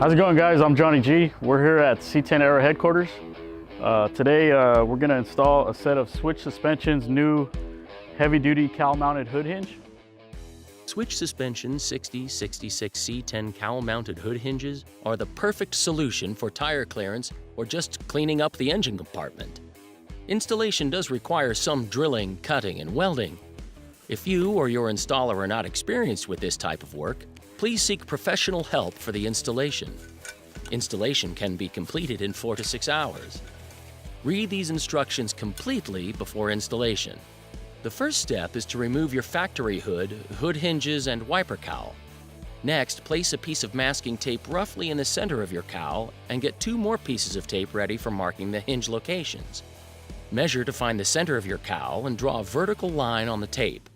How's it going, guys? I'm Johnny G. We're here at C-10 Aero headquarters. Today we're going to install a set of Switch Suspension's new heavy-duty cowl-mounted hood hinge. Switch Suspension 6066 C-10 cowl-mounted hood hinges are the perfect solution for tire clearance or just cleaning up the engine compartment. Installation does require some drilling, cutting, and welding. If you or your installer are not experienced with this type of work, please seek professional help for the installation. Installation can be completed in 4 to 6 hours. Read these instructions completely before installation. The first step is to remove your factory hood, hood hinges, and wiper cowl. Next, place a piece of masking tape roughly in the center of your cowl and get 2 more pieces of tape ready for marking the hinge locations. Measure to find the center of your cowl and draw a vertical line on the tape.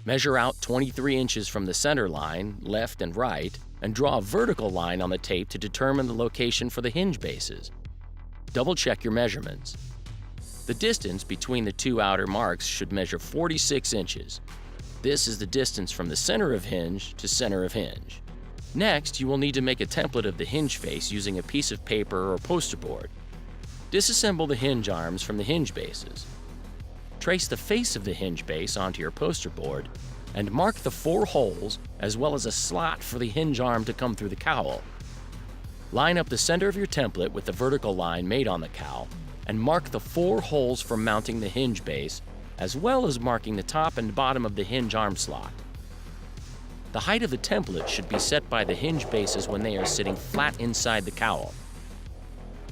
Measure out 23 inches from the center line, left and right, and draw a vertical line on the tape to determine the location for the hinge bases. Double-check your measurements. The distance between the 2 outer marks should measure 46 inches. This is the distance from the center of hinge to center of hinge. Next, you will need to make a template of the hinge face using a piece of paper or poster board. Disassemble the hinge arms from the hinge bases. Trace the face of the hinge base onto your poster board and mark the 4 holes as well as a slot for the hinge arm to come through the cowl. Line up the center of your template with the vertical line made on the cowl and mark the 4 holes for mounting the hinge base as well as marking the top and bottom of the hinge arm slot. The height of the template should be set by the hinge bases when they are sitting flat inside the cowl.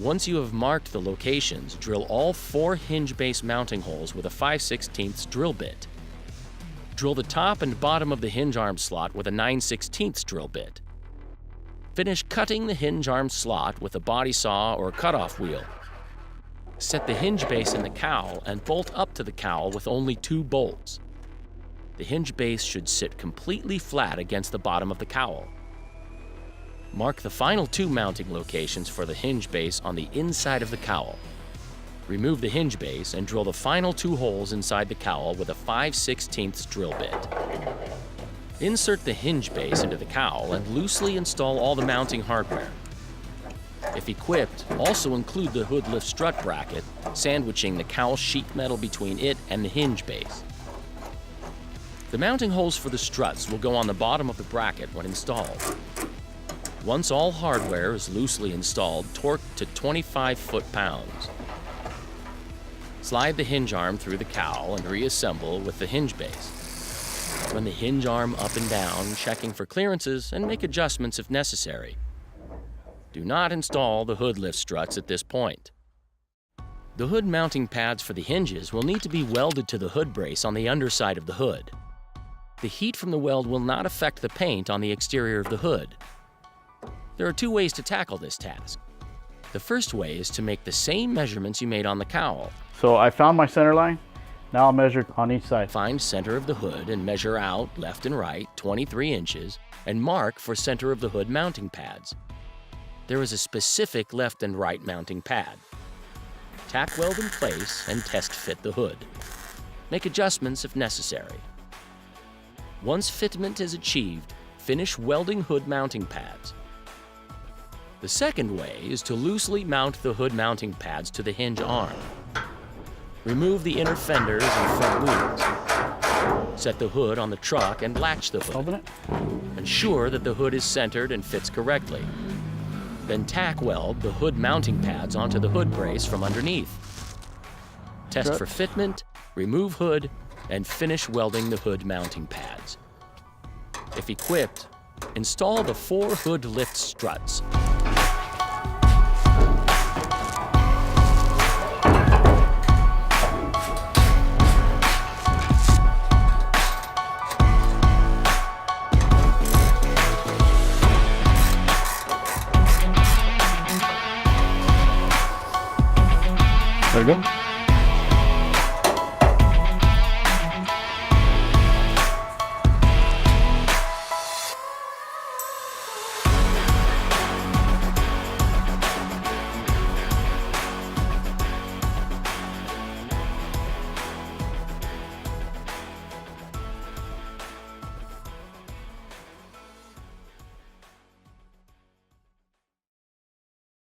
Once you have marked the locations, drill all 4 hinge base mounting holes with a 5/16 drill bit. Drill the top and bottom of the hinge arm slot with a 9/16 drill bit. Finish cutting the hinge arm slot with a body saw or cutoff wheel. Set the hinge base in the cowl and bolt up to the cowl with only 2 bolts. The hinge base should sit completely flat against the bottom of the cowl. Mark the final 2 mounting locations for the hinge base on the inside of the cowl. Remove the hinge base and drill the final 2 holes inside the cowl with a 5/16 drill bit. Insert the hinge base into the cowl and loosely install all the mounting hardware. If equipped, also include the hood lift strut bracket, sandwiching the cowl sheet metal between it and the hinge base. The mounting holes for the struts will go on the bottom of the bracket when installed. Once all hardware is loosely installed, torque to 25 foot-pounds. Slide the hinge arm through the cowl and reassemble with the hinge base. Run the hinge arm up and down, checking for clearances and make adjustments if necessary. Do not install the hood lift struts at this point. The hood mounting pads for the hinges will need to be welded to the hood brace on the underside of the hood. The heat from the weld will not affect the paint on the exterior of the hood. There are 2 ways to tackle this task. The first way is to make the same measurements you made on the cowl. So I found my center line. Now I'll measure on each side. Find center of the hood and measure out left and right 23 inches and mark for center of the hood mounting pads. There is a specific left and right mounting pad. Tack weld in place and test fit the hood. Make adjustments if necessary. Once fitment is achieved, finish welding hood mounting pads. The second way is to loosely mount the hood mounting pads to the hinge arm. Remove the inner fenders and front wheels. Set the hood on the truck and latch the hood. Open it. Ensure that the hood is centered and fits correctly. Then tack weld the hood mounting pads onto the hood brace from underneath. Test for fitment, remove hood, and finish welding the hood mounting pads. If equipped, install the 4 hood lift struts. There you go.